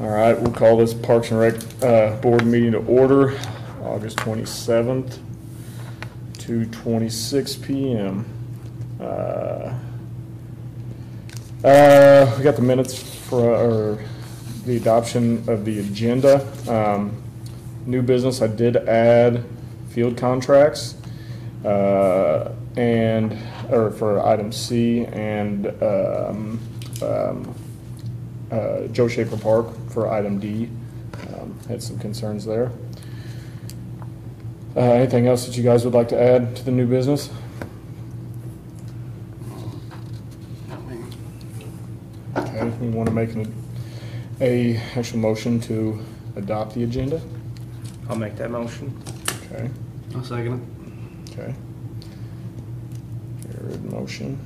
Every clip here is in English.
All right, we'll call this Parks and Rec Board meeting to order, August 27th, 2:26 p.m. We got the minutes for the adoption of the agenda. New business, I did add field contracts for item C and Joe Shaper Park for item D. Had some concerns there. Anything else that you guys would like to add to the new business? Okay, we want to make a actual motion to adopt the agenda. I'll make that motion. Okay. I'll second it. Okay. Jared motion.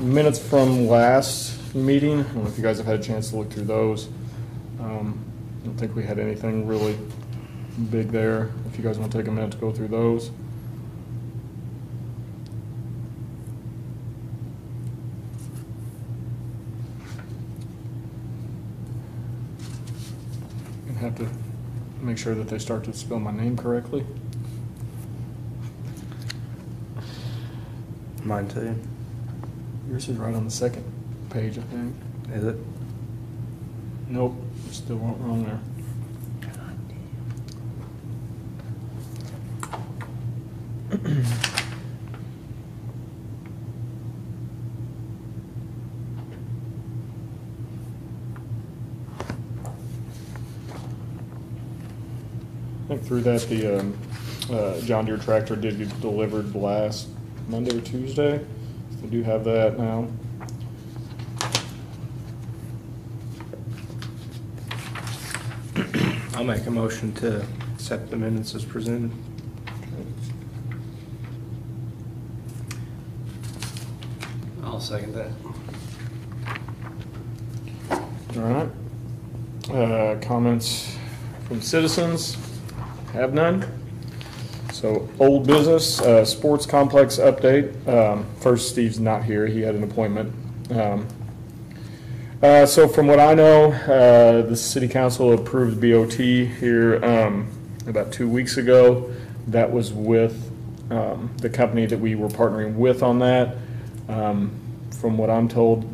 Minutes from last meeting. I don't know if you guys have had a chance to look through those. I don't think we had anything really big there. If you guys want to take a minute to go through those. And have to make sure that they start to spell my name correctly. Mine too. Yours is right on the second page, I think. Is it? Nope, still wrong there. I think through that the John Deere tractor did get delivered last Monday or Tuesday. So we do have that now. I'll make a motion to accept the minutes as presented. I'll second that. All right. Comments from citizens? Have none. So old business, sports complex update. First, Steve's not here. He had an appointment. So from what I know, the city council approved BOT here about 2 weeks ago. That was with the company that we were partnering with on that. From what I'm told,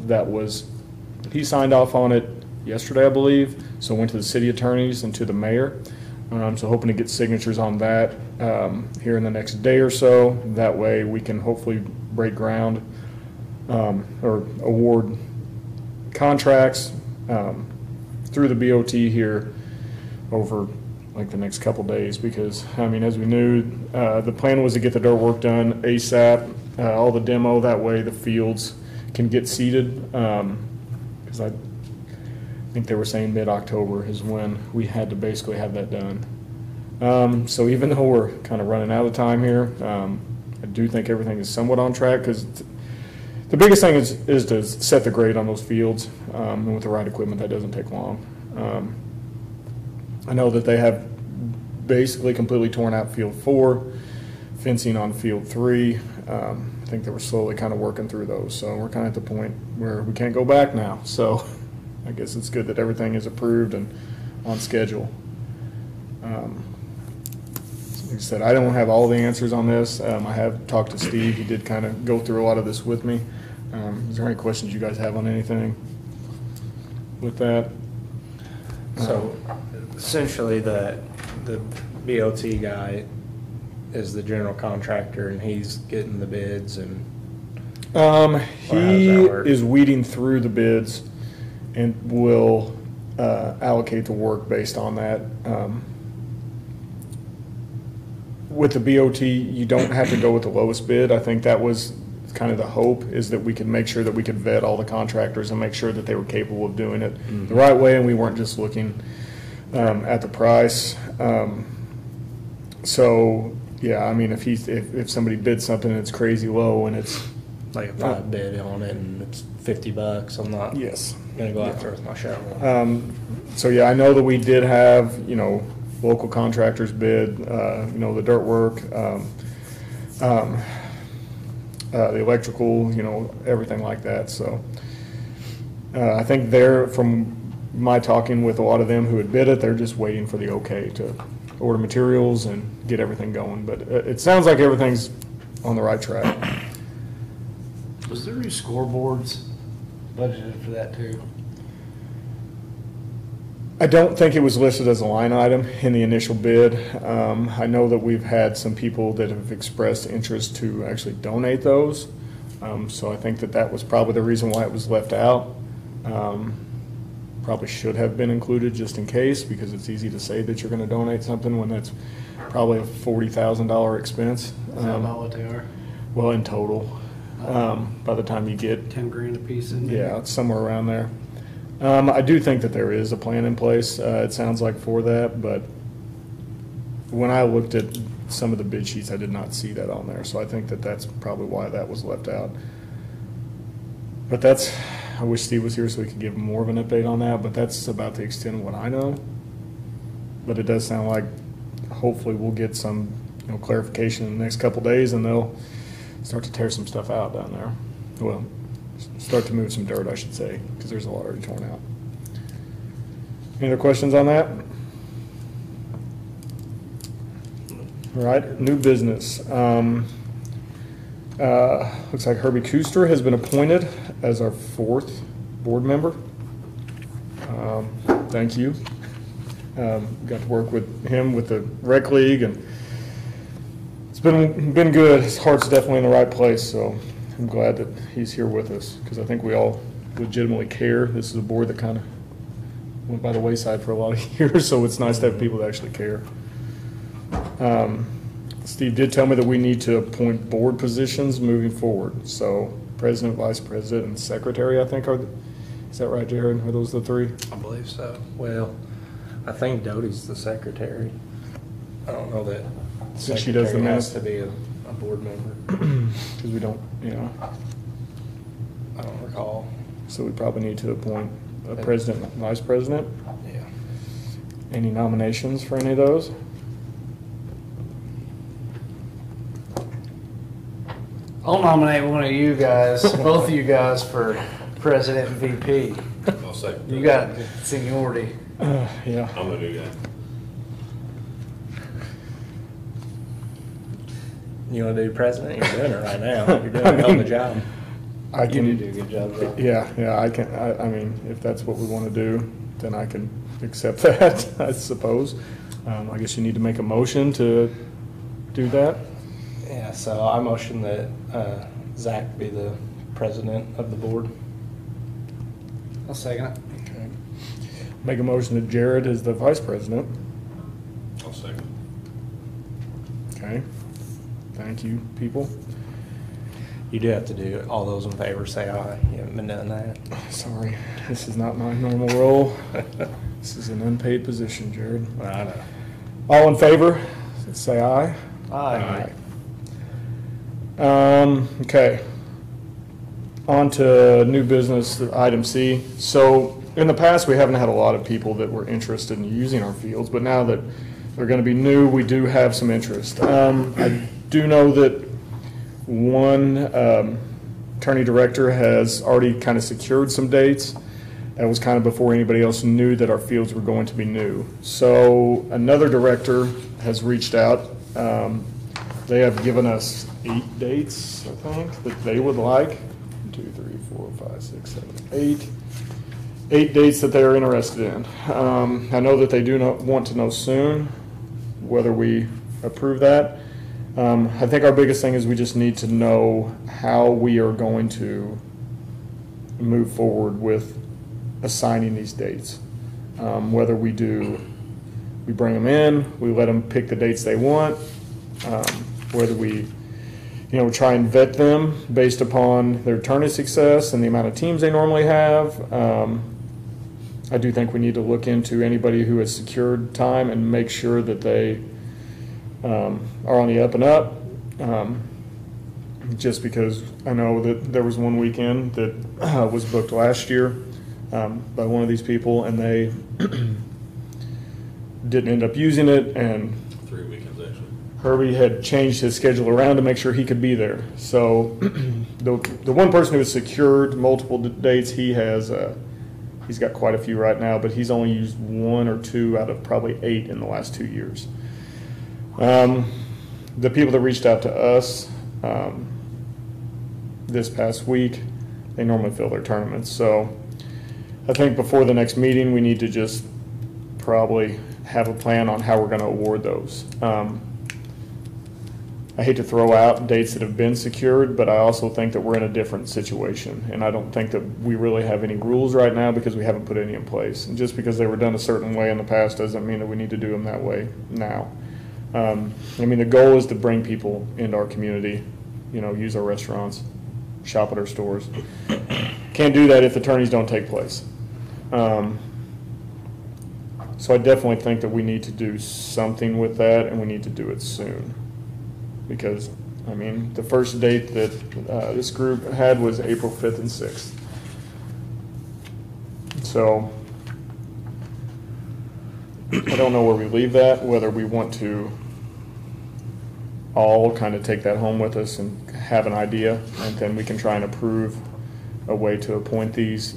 he signed off on it yesterday, I believe. So went to the city attorneys and to the mayor. So hoping to get signatures on that here in the next day or so. That way we can hopefully break ground or award contracts through the BOT here over like the next couple days, because I mean, as we knew, the plan was to get the dirt work done ASAP, all the demo, that way the fields can get seeded, because I think they were saying mid-October is when we had to basically have that done. So even though we're kind of running out of time here, I do think everything is somewhat on track, because the biggest thing is to set the grade on those fields, and with the right equipment that doesn't take long. I know that they have basically completely torn out field 4, fencing on field 3. I think they were slowly kind of working through those, so we're kind of at the point where we can't go back now. So I guess it's good that everything is approved and on schedule. Like I said, I don't have all the answers on this. I have talked to Steve. He did kind of go through a lot of this with me. Is there any questions you guys have on anything with that? So essentially the BOT guy is the general contractor and he's getting the bids and he is weeding through the bids and will allocate the work based on that. With the BOT, you don't have to go with the lowest bid. I think that was kind of the hope, is that we could make sure that we could vet all the contractors and make sure that they were capable of doing it the right way, and we weren't just looking at the price. So yeah, I mean, if somebody bids something and it's crazy low and it's like if I bid on it and it's $50, I'm not gonna go out there with my shovel. So yeah, I know that we did have, local contractors bid, the dirt work. the electrical, everything like that. So I think from my talking with a lot of them who had bid it, they're just waiting for the okay to order materials and get everything going. But it sounds like everything's on the right track. Was there new scoreboards budgeted for that too? I don't think it was listed as a line item in the initial bid. I know that we've had some people that have expressed interest to actually donate those. So I think that was probably the reason why it was left out. Probably should have been included just in case, because it's easy to say that you're going to donate something when that's probably a $40,000 expense. Is that about what they are? Well, in total, by the time you get, 10 grand a piece in there? yeah, it's somewhere around there. I do think that there is a plan in place, it sounds like, for that, but when I looked at some of the bid sheets, I did not see that on there, so I think that that's probably why that was left out. But I wish Steve was here so we could give more of an update on that, but that's about the extent of what I know. But it does sound like hopefully we'll get some clarification in the next couple days, and they'll start to tear some stuff out down there. Well, start to move some dirt, I should say, because there's a lot already torn out. Any other questions on that? All right, new business. Looks like Herbie Kuster has been appointed as our 4th board member. Thank you. Got to work with him with the rec league, and it's been good. His heart's definitely in the right place, so I'm glad that he's here with us, because I think we all legitimately care. This is a board that kind of went by the wayside for a lot of years, so it's nice to have people that actually care. Steve did tell me that we need to appoint board positions moving forward. So president, vice president, and secretary, I think, is that right, Jared? Are those the 3? I believe so. Well, I think Doty's the secretary. I don't know that Since she does the secretary has minutes. to be a board member. Because we don't, I don't recall. so we probably need to appoint a president and vice president. Yeah. Any nominations for any of those? I'll nominate one of you guys, both of you guys, for president and VP. I'll second. You got seniority. Yeah. I'm gonna do that. You want to do president? You're doing it right now. You're doing a hell of a job. I You can do a good job, though. Yeah, I can, I mean, if that's what we want to do, then I can accept that, I suppose. I guess you need to make a motion to do that. Yeah, so I motion that Zach be the president of the board. I'll second it. Okay. Make a motion that Jared is the vice president. I'll second. Okay. Thank you, people. You do have to do it. All those in favor say aye. You haven't been doing that. Sorry, this is not my normal role. This is an unpaid position, Jared. I know. All in favor, say aye. Aye. Okay. On to new business, item C. So in the past, we haven't had a lot of people that were interested in using our fields, but now that they're going to be new, we do have some interest. I do know that one attorney director has already kind of secured some dates. That was kind of before anybody else knew that our fields were going to be new. So another director has reached out. They have given us 8 dates, I think, that they would like. 1, 2, 3, 4, 5, 6, 7, 8. 8 dates that they are interested in. I know that they do not want to know soon whether we approve that. I think our biggest thing is we just need to know how we are going to move forward with assigning these dates. Whether we bring them in, we let them pick the dates they want, whether we try and vet them based upon their tourney success and the amount of teams they normally have. I do think we need to look into anybody who has secured time and make sure that they are on the up and up. Just because I know that there was one weekend that was booked last year by one of these people, and they didn't end up using it. And 3 weekends actually. Herbie had changed his schedule around to make sure he could be there. So the one person who has secured multiple dates, he's got quite a few right now, but he's only used 1 or 2 out of probably 8 in the last 2 years. The people that reached out to us this past week, they normally fill their tournaments. So I think before the next meeting, we need to just probably have a plan on how we're going to award those. I hate to throw out dates that have been secured, but I also think that we're in a different situation. And I don't think that we really have any rules right now because we haven't put any in place. And just because they were done a certain way in the past doesn't mean that we need to do them that way now. I mean, the goal is to bring people into our community, you know, use our restaurants, shop at our stores. Can't do that if the tourneys don't take place. So I definitely think that we need to do something with that, and we need to do it soon. Because, I mean, the first date that this group had was April 5th and 6th. So I don't know where we leave that, whether we want to all kind of take that home with us and have an idea, and then we can try and approve a way to appoint these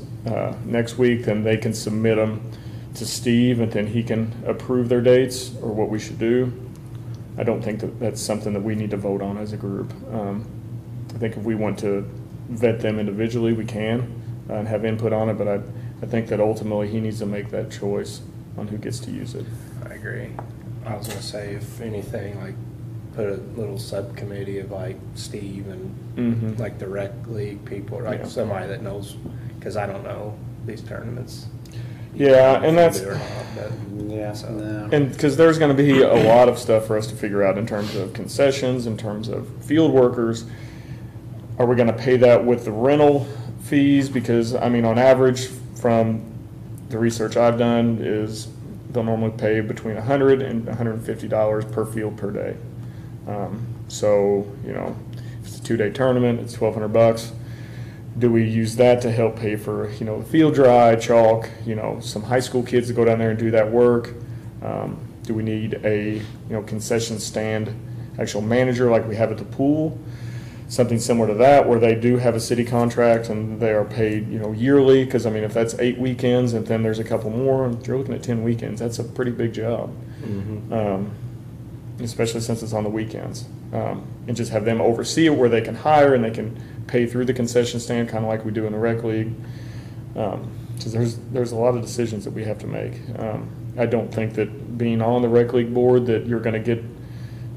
next week. Then they can submit them to Steve, and then he can approve their dates or what we should do. I don't think that that's something that we need to vote on as a group. I think if we want to vet them individually, we can and have input on it, but I think that ultimately he needs to make that choice on who gets to use it. I agree. I was gonna say, if anything, like, put a little subcommittee of like Steve and like the rec league people, or like somebody that knows, because I don't know these tournaments. Yeah, and that's, Or not, but, Yeah. so. No. and because there's going to be a lot of stuff for us to figure out in terms of concessions, in terms of field workers. Are we going to pay that with the rental fees? Because, I mean, on average, from the research I've done, is they'll normally pay between $100 and $150 per field per day. So, you know, if it's a 2-day tournament, it's $1,200. Do we use that to help pay for, you know, field dry, chalk, you know, some high school kids to go down there and do that work? Do we need a, you know, concession stand actual manager like we have at the pool? Something similar to that, where they do have a city contract and they are paid, you know, yearly. Because, I mean, if that's 8 weekends and then there's a couple more, you're looking at 10 weekends. That's a pretty big job. Especially since it's on the weekends. And just have them oversee it, where they can hire and they can pay through the concession stand, kind of like we do in the rec league. So there's a lot of decisions that we have to make. I don't think that being on the rec league board that you're going to get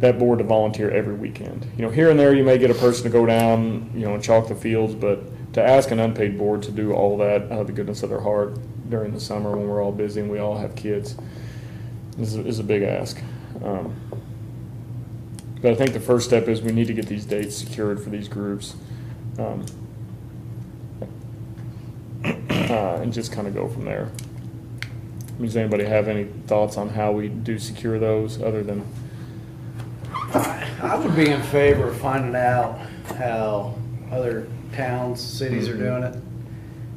that board to volunteer every weekend. You know, here and there you may get a person to go down, you know, and chalk the fields, but to ask an unpaid board to do all that out of the goodness of their heart during the summer when we're all busy and we all have kids is a big ask. But I think the first step is we need to get these dates secured for these groups, and just kind of go from there. Does anybody have any thoughts on how we do secure those, other than? I would be in favor of finding out how other towns, cities are doing it,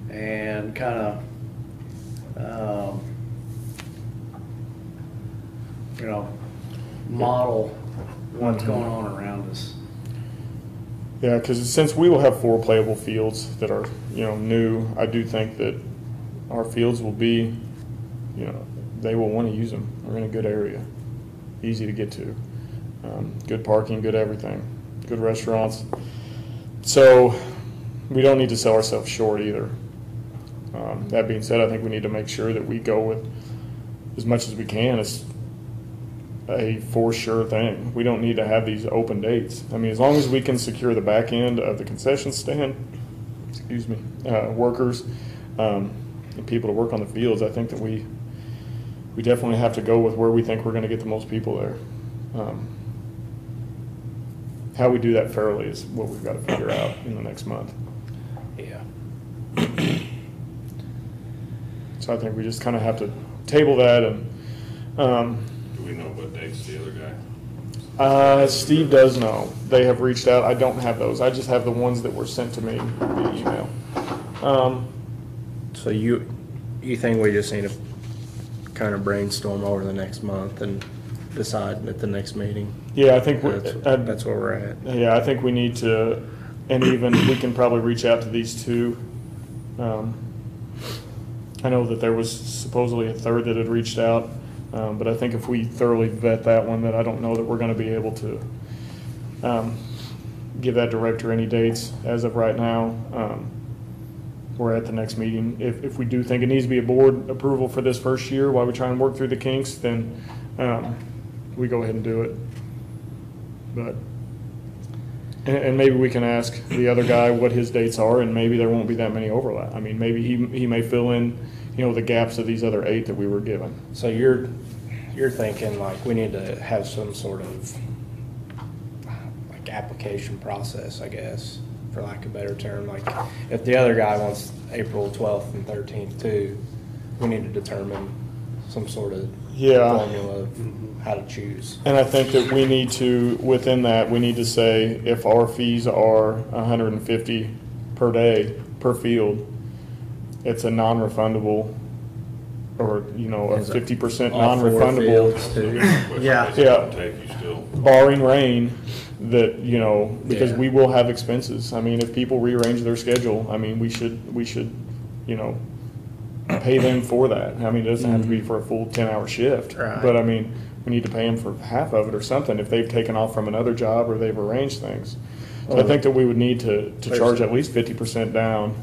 and kind of, you know, model what's going on around us. Yeah, because since we will have 4 playable fields that are, you know, new, I do think that our fields will be, you know, they will want to use them. We're in a good area, easy to get to, good parking, good everything, good restaurants. So we don't need to sell ourselves short either. That being said, I think we need to make sure that we go with as much as we can as a for sure thing. We don't need to have these open dates. I mean, as long as we can secure the back end of the concession stand, workers, and people to work on the fields, I think that we definitely have to go with where we think we're going to get the most people there. How we do that fairly is what we've got to figure out in the next month. Yeah. So I think we just kind of have to table that. And Do we know what dates the other guy? Steve does know. They have reached out. I don't have those. I just have the ones that were sent to me via email. So you think we just need to kind of brainstorm over the next month and decide at the next meeting? Yeah, I think, That's where we're at. yeah, I think we need to, and even we can probably reach out to these two. I know that there was supposedly a third that had reached out, but I think if we thoroughly vet that one, that I don't know that we're gonna be able to give that director any dates as of right now. We're at the next meeting. If we do think it needs to be a board approval for this first year while we try and work through the kinks, then we go ahead and do it. But, and maybe we can ask the other guy what his dates are, and maybe there won't be that many overlap. I mean, maybe he may fill in, the gaps of these other 8 that we were given. So you're thinking like we need to have some sort of like application process, I guess, for lack of a better term. Like if the other guy wants April 12th and 13th too, we need to determine some sort of formula of how to choose. And I think that we need to, within that, we need to say if our fees are $150 per day per field, it's a non-refundable, or a 50% All 4 non-refundable, fields too. Yeah. Yeah. Take you still. barring rain. That because Yeah. we will have expenses. I mean, if people rearrange their schedule, I mean, we should pay them for that. I mean, it doesn't have to be for a full 10-hour shift, Right. but I mean, we need to pay them for half of it or something if they've taken off from another job or they've arranged things. So I think that we would need to charge at least 50% down.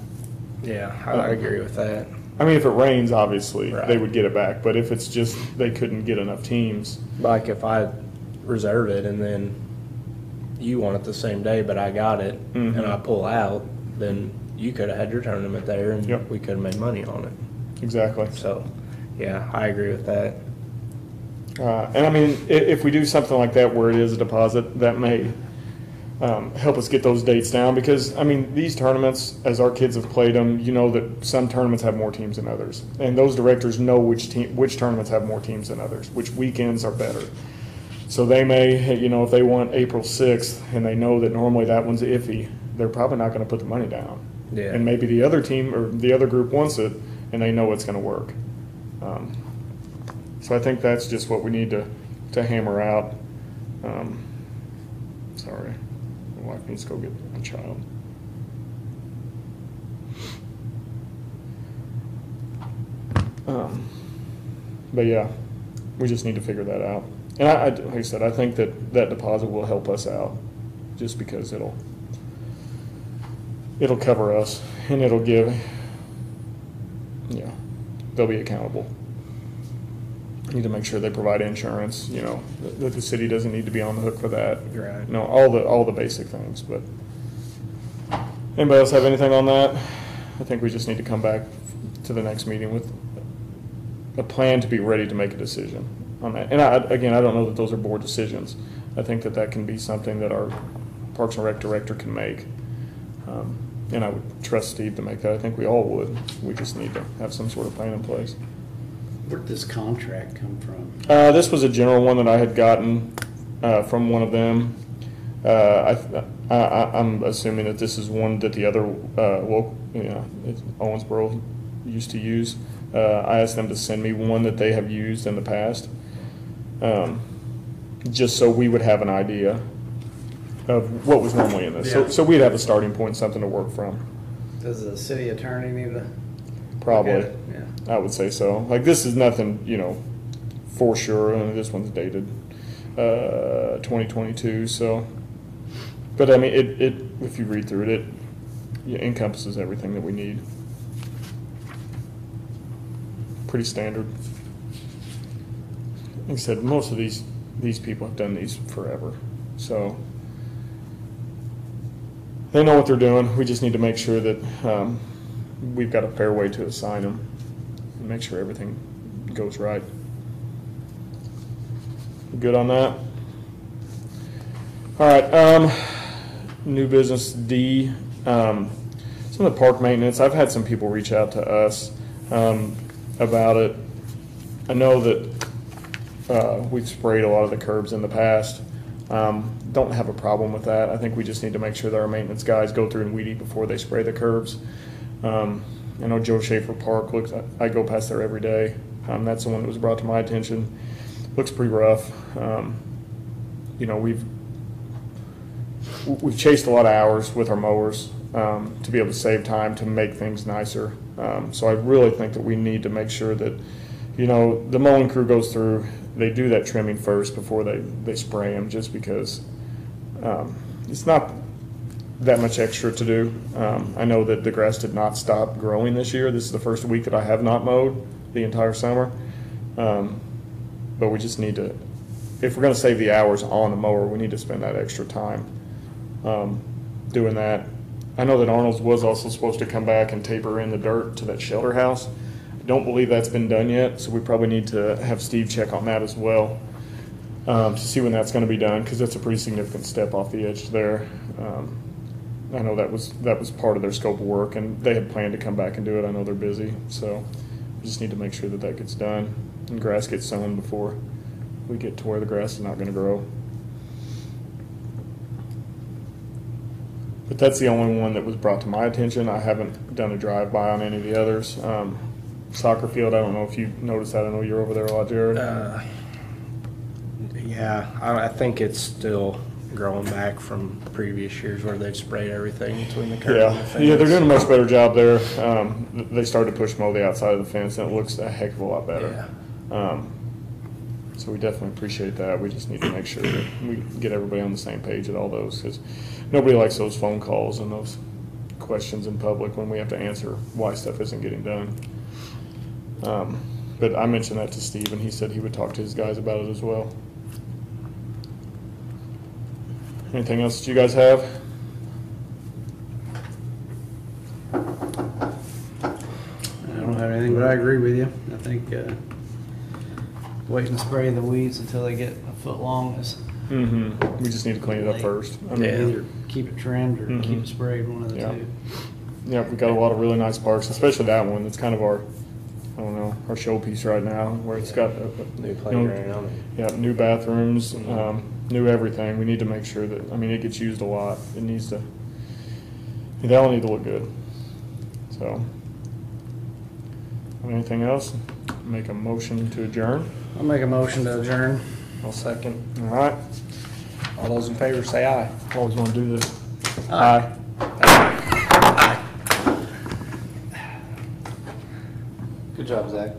Yeah, I agree with that. I mean, if it rains, obviously, Right. they would get it back. But if it's just they couldn't get enough teams, Like if I reserve it and then you want it the same day, but I got it and I pull out, then you could have had your tournament there and Yep. we could have made money on it. exactly. So, yeah, I agree with that. And I mean, if we do something like that where it is a deposit, that may help us get those dates down. Because, I mean, these tournaments, as our kids have played them, you know that some tournaments have more teams than others. And those directors know which tournaments have more teams than others, which weekends are better. So they may, if they want April 6th and they know that normally that one's iffy, they're probably not going to put the money down. Yeah. And maybe the other team or the other group wants it and they know it's going to work. So I think that's just what we need to hammer out. Sorry, my wife needs to go get a child. But yeah, we just need to figure that out. And like I said, I think that deposit will help us out, just because it'll cover us and it'll give, they'll be accountable. Need to make sure they provide insurance, that the city doesn't need to be on the hook for that. Right. All the basic things. But anybody else have anything on that? I think we just need to come back to the next meeting with a plan to be ready to make a decision on that. And I don't know that those are board decisions. I think that can be something that our Parks and Rec director can make. And I would trust Steve to make that. I think we all would. We just need to have some sort of plan in place. Where'd this contract come from? This was a general one that I had gotten from one of them. I'm assuming that this is one that the other Owensboro used to use. I asked them to send me one that they have used in the past, just so we would have an idea of what was normally in this. Yeah. So we'd have a starting point, something to work from. Does the city attorney need to? Probably. look at it? Yeah. I would say so. Like, this is nothing, for sure. And this one's dated 2022. So, but I mean, it if you read through it, it encompasses everything that we need. Pretty standard. Like I said, most of these people have done these forever, so they know what they're doing. We just need to make sure that we've got a fair way to assign them and make sure everything goes right. Good on that? All right, new business D. Some of the park maintenance, I've had some people reach out to us about it. I know that we've sprayed a lot of the curbs in the past. Don't have a problem with that. I think we just need to make sure that our maintenance guys go through and weed eat before they spray the curbs. I know Joe Schaefer Park I go past there every day. That's the one that was brought to my attention. Looks pretty rough. you know, we've chased a lot of hours with our mowers to be able to save time to make things nicer. So I really think that we need to make sure that, you know, the mowing crew goes through, they do that trimming first before they spray them, just because it's not that much extra to do. I know that the grass did not stop growing this year. This is the first week that I have not mowed the entire summer. But we just need to, if we're going to save the hours on the mower, we need to spend that extra time doing that. I know that Arnold's was also supposed to come back and taper in the dirt to that shelter house. I don't believe that's been done yet, so we probably need to have Steve check on that as well to see when that's going to be done, because that's a pretty significant step off the edge there. I know that was part of their scope of work, and they had planned to come back and do it. I know they're busy, so we just need to make sure that that gets done and grass gets sown before we get to where the grass is not going to grow. But that's the only one that was brought to my attention. I haven't done a drive-by on any of the others. Soccer field, I don't know if you noticed that. I know you're over there a lot, Jared. Yeah, I think it's still growing back from previous years where they've sprayed everything between the curb and the fence. Yeah, they're doing a much better job there. They started to push mow the outside of the fence, and it looks a heck of a lot better. Yeah. So we definitely appreciate that. We just need to make sure that we get everybody on the same page at all those, because nobody likes those phone calls and those questions in public when we have to answer why stuff isn't getting done. But I mentioned that to Steve, and he said he would talk to his guys about it as well. Anything else that you guys have? I don't have anything, but I agree with you. I think waiting to spray the weeds until they get a foot long is. We just need to clean it up first. I mean, Either keep it trimmed or keep it sprayed, one of the two. Yeah, we got a lot of really nice parks, especially that one. It's kind of our, I don't know, our showpiece right now, where it's got New playground. new bathrooms, new everything. We need to make sure that, I mean, it gets used a lot. It needs to, they all need to look good. So, anything else? Make a motion to adjourn. I'll make a motion to adjourn. I'll second. All right. All those in favor say aye. Always want to do this. Aye. Aye. Good job, Zach.